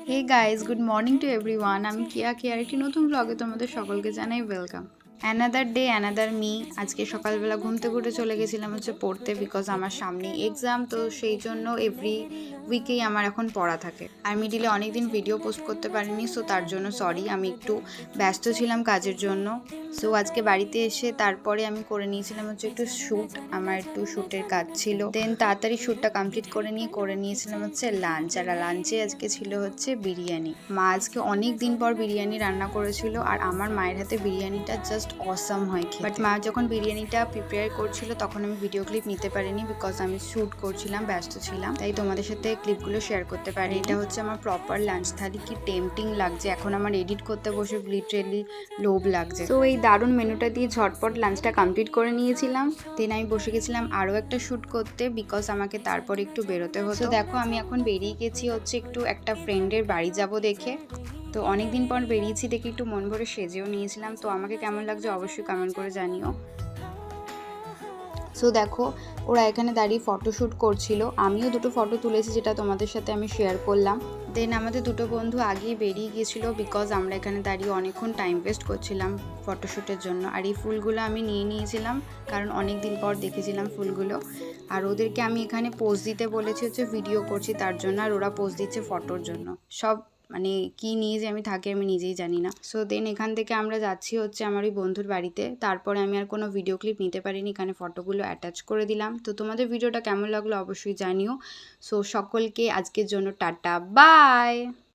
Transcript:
Hey guys, good morning to everyone. আমি কিয়া কেয়ার একটি নতুন ব্লগে তোমাদের সকলকে জানাই welcome. Another day another me. আজকে সকালবেলা ঘুম থেকে উঠে চলে গেছিলাম পড়তে, বিকজ আমার সামনে এক্সাম, তো সেই জন্য এভরি উইকেই আমার এখন পড়া থাকে। আর মিডিলে অনেকদিন ভিডিও পোস্ট করতে পারিনি, সো তার জন্য সরি, আমি একটু ব্যস্ত ছিলাম কাজের জন্য। সো আজকে বাড়িতে এসে তারপরে আমি করে নিয়েছিলাম একটু শ্যুট, আমার একটু শ্যুটের কাজ ছিল। দেন তাড়াতাড়ি শ্যুটটা কমপ্লিট করে নিয়েছিলাম লাঞ্চ। আর লাঞ্চে আজকে ছিল বিরিয়ানি। মা আজকে অনেক দিন পর বিরিয়ানি রান্না করেছিল, আর আমার মায়ের হাতে বিরিয়ানিটা জাস্ট অসাম হয় খেতে। বাট মা যখন বিরিয়ানিটা প্রিপেয়ার করছিল তখন আমি ভিডিও ক্লিপ নিতে পারিনি, বিকজ আমি শ্যুট করছিলাম, ব্যস্ত ছিলাম, তাই তোমাদের সাথে ক্লিপগুলো শেয়ার করতে পারি। এটা হচ্ছে আমার প্রপার লাঞ্চ থালি। কি টেম্পটিং লাগছে, এখন আমার এডিট করতে বসে লিটারেলি লোভ লাগছে। তো এই দারুণ মেনুটা দিয়ে ঝটপট লাঞ্চটা কমপ্লিট করে নিয়েছিলাম। দেন আমি বসে গেছিলাম আরও একটা শ্যুট করতে, বিকজ আমাকে তারপর একটু বেরোতে হতো। দেখো আমি এখন বেরিয়ে গেছি একটু একটা ফ্রেন্ডের বাড়ি যাব দেখে। তো অনেকদিন পর বেরিয়েছি দেখে একটু মন ভরে সেজেও নিয়েছিলাম। তো আমাকে কেমন লাগছে অবশ্যই কমেন্ট করে জানিও। সো দেখো ওরা এখানে দাঁড়িয়ে ফটোশ্যুট করছিল, আমিও দুটো ফটো তুলেছি যেটা তোমাদের সাথে আমি শেয়ার করলাম। দেন আমাদের দুটো বন্ধু আগেই বেরিয়ে গিয়েছিলো, বিকজ আমরা এখানে দাঁড়িয়ে অনেকক্ষণ টাইম ওয়েস্ট করছিলাম ফটোশ্যুটের জন্য। আর এই ফুলগুলো আমি নিয়ে নিয়েছিলাম, কারণ অনেক দিন পর দেখেছিলাম ফুলগুলো। আর ওদেরকে আমি এখানে পোজ দিতে বলেছি ভিডিও করছি তার জন্য, আর ওরা পোজ দিচ্ছে ফটোর জন্য। সব মানে কি নিয়ে যে আমি থাকি আমি নিজেই জানি না। সো দেন এখান থেকে আমরা যাচ্ছি আমার ওই বন্ধুর বাড়িতে। তারপরে আমি আর কোনো ভিডিও ক্লিপ নিতে পারিনি, এখানে ফটোগুলো অ্যাটাচ করে দিলাম। তো তোমাদের ভিডিওটা কেমন লাগলো অবশ্যই জানিও। সো সকলকে আজকের জন্য টাটা, বাই।